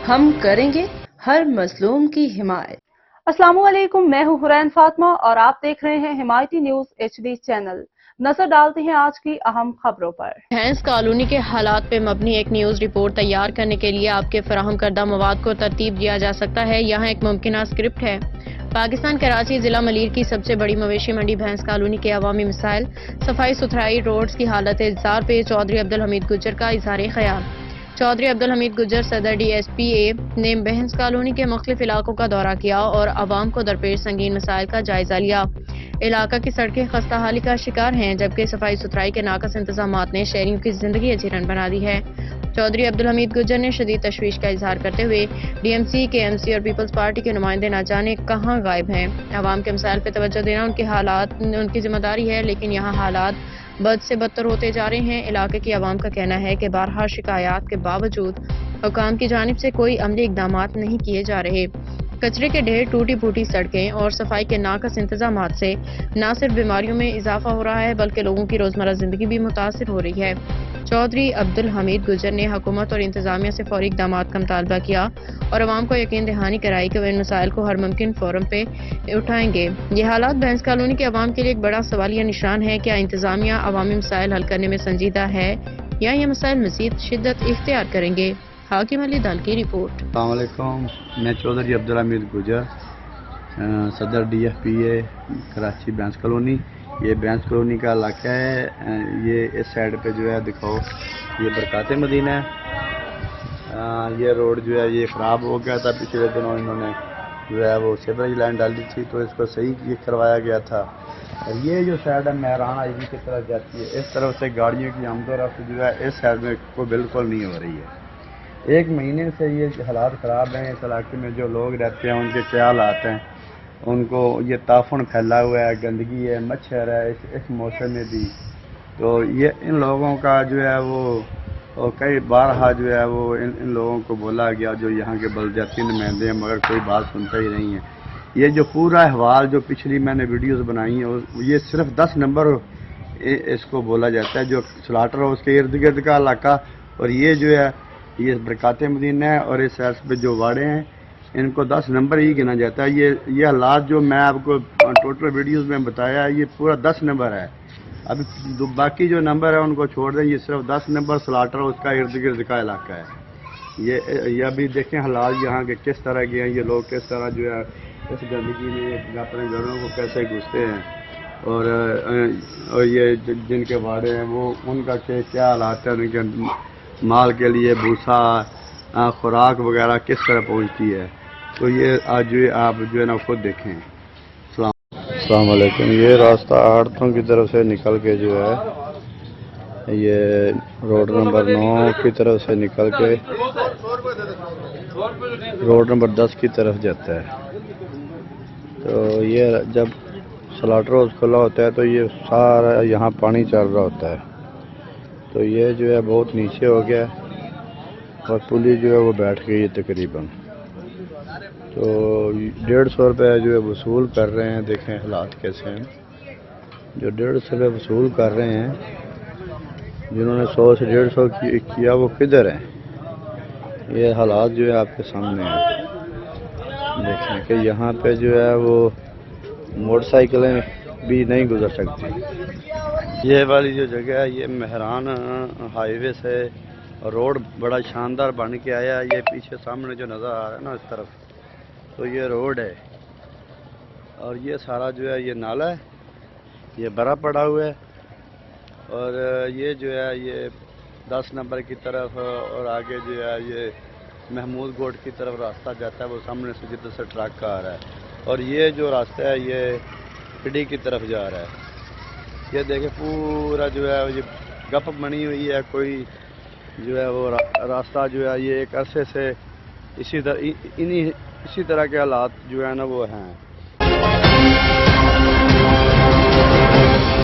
ہم کریں گے ہر مظلوم کی حمایت۔ السلام علیکم، میں ہوں حرین فاطمہ اور آپ دیکھ رہے ہیں حمایتی نیوز HD چینل۔ نظر ڈالتے ہیں آج کی اہم خبروں پر۔ بھینس کالونی کے حالات پہ مبنی ایک نیوز رپورٹ تیار کرنے کے لیے آپ کے فراہم کردہ مواد کو ترتیب دیا جا سکتا ہے۔ یہاں ایک ممکنہ اسکرپٹ ہے۔ پاکستان کراچی ضلع ملیر کی سب سے بڑی مویشی منڈی بھینس کالونی کے عوامی مسائل، صفائی ستھرائی، روڈز کی حالت اجزار پہ چودھری عبدالحمید گجر کا اظہار خیال۔ چودھری عبدالحمید گجر صدر DSPA نے بھینس کالونی کے مختلف علاقوں کا دورہ کیا اور عوام کو درپیش سنگین مسائل کا جائزہ لیا۔ علاقہ کی سڑکیں خستہ حالی کا شکار ہیں، جبکہ صفائی ستھرائی کے ناقص انتظامات نے شہریوں کی زندگی اجیرن بنا دی ہے۔ چودھری عبدالحمید گجر نے شدید تشویش کا اظہار کرتے ہوئے DMC، KMC اور پیپلز پارٹی کے نمائندے نہ جانے کہاں غائب ہیں۔ عوام کے مسائل پہ توجہ دینا ان کی ذمہ داری ہے، لیکن یہاں حالات بد سے بدتر ہوتے جا رہے ہیں۔ علاقے کی عوام کا کہنا ہے کہ بارہا شکایات کے باوجود حکام کی جانب سے کوئی عملی اقدامات نہیں کیے جا رہے۔ کچرے کے ڈھیر، ٹوٹی پھوٹی سڑکیں اور صفائی کے ناقص انتظامات سے نہ صرف بیماریوں میں اضافہ ہو رہا ہے بلکہ لوگوں کی روزمرہ زندگی بھی متاثر ہو رہی ہے۔ چودھری عبدالحمید گجر نے حکومت اور انتظامیہ سے فوری اقدامات کا مطالبہ کیا اور عوام کو یقین دہانی کرائی کہ وہ ان مسائل کو ہر ممکن فورم پہ اٹھائیں گے۔ یہ حالات بھینس کالونی کے عوام کے لیے ایک بڑا سوالیہ نشان ہے۔ کیا انتظامیہ عوامی مسائل حل کرنے میں سنجیدہ ہے یا یہ مسائل مزید شدت اختیار کریں گے؟ حاکم علی دال کی رپورٹ۔ السلام علیکم، میں چودھری عبدالحمید گجر، صدر DFPA کراچی بھینس کالونی۔ یہ بھینس کالونی کا علاقہ ہے۔ یہ اس سائڈ پہ جو ہے دکھاؤ، یہ برکات مدینہ ہے۔ یہ روڈ جو ہے یہ خراب ہو گیا تھا، پچھلے دنوں انہوں نے جو ہے وہ سیوریج لائن ڈالی تھی تو اس کو صحیح کروایا گیا تھا۔ اور یہ جو سائڈ ہے مہران آئی کی طرف جاتی ہے، اس طرف سے گاڑیوں کی آمد و رفت جو ہے اس سائڈ میں کو بالکل نہیں ہو رہی ہے۔ ایک مہینے سے یہ حالات خراب ہیں۔ اس علاقے میں جو لوگ رہتے ہیں ان کے کیا حالات ہیں، ان کو یہ تعفن پھیلا ہوا ہے، گندگی ہے، مچھر ہے اس موسم میں بھی۔ تو یہ ان لوگوں کا جو ہے وہ کئی بارہا جو ہے وہ ان لوگوں کو بولا گیا جو یہاں کے بلدیاتی نمائندے ہیں، مگر کوئی بات سنتا ہی نہیں ہے۔ یہ جو پورا احوال جو پچھلی میں نے ویڈیوز بنائی ہیں، یہ صرف 10 نمبر اس کو بولا جاتا ہے، جو سلاٹر ہاؤس کے ارد گرد کا علاقہ، اور یہ جو ہے یہ برکات مدینہ ہے اور اس سائڈ پہ جو واڑے ہیں ان کو 10 نمبر ہی گنا جاتا ہے۔ یہ حالات جو میں آپ کو ٹوٹل ویڈیوز میں بتایا ہے، یہ پورا 10 نمبر ہے۔ اب باقی جو نمبر ہے ان کو چھوڑ دیں، یہ صرف 10 نمبر سلاٹر اس کا ارد گرد کا علاقہ ہے۔ یہ ابھی دیکھیں حالات یہاں کے کس طرح کے ہیں، یہ لوگ کس طرح جو ہے اس گندگی میں اپنے گھروں کو کیسے گھستے ہیں، اور یہ جن کے واڑے ہیں وہ ان کا کیا حالات ہے، ان کے مال کے لیے بھوسا خوراک وغیرہ کس طرح پہنچتی ہے۔ تو یہ آج جو آپ جو ہے نا خود دیکھیں۔ السلام علیکم۔ یہ راستہ آڑتوں کی طرف سے نکل کے جو ہے یہ روڈ نمبر 9 کی طرف سے نکل کے روڈ نمبر 10 کی طرف جاتا ہے۔ تو یہ جب سلاٹر ہاؤس کھلا ہوتا ہے تو یہ سارا یہاں پانی چل رہا ہوتا ہے، تو یہ جو ہے بہت نیچے ہو گیا اور پلی جو ہے وہ بیٹھ گئی ہے تقریباً۔ تو 150 روپے جو ہے وصول کر رہے ہیں۔ دیکھیں حالات کیسے ہیں، جو 150 روپے وصول کر رہے ہیں، جنہوں نے 100 سے 150 کیا وہ کدھر ہیں؟ یہ حالات جو ہے آپ کے سامنے ہیں۔ دیکھیں کہ یہاں پہ جو ہے وہ موٹر سائیکلیں بھی نہیں گزر سکتی۔ یہ والی جو جگہ ہے یہ مہران ہائی وے سے روڈ بڑا شاندار بن کے آیا۔ یہ پیچھے سامنے جو نظر آ رہا ہے نا اس طرف، تو یہ روڈ ہے، اور یہ سارا جو ہے یہ نالا ہے، یہ بڑا پڑا ہوا ہے، اور یہ جو ہے یہ 10 نمبر کی طرف اور آگے جو ہے یہ محمود گوٹ کی طرف راستہ جاتا ہے، وہ سامنے سے جدھر سے ٹرک آ رہا ہے، اور یہ جو راستہ ہے یہ پڈی کی طرف جا رہا ہے۔ یہ دیکھیں پورا جو ہے یہ گپ بنی ہوئی ہے، کوئی جو ہے وہ راستہ جو ہے یہ ایک عرصے سے اسی طرح کے حالات جو ہے نا وہ ہیں۔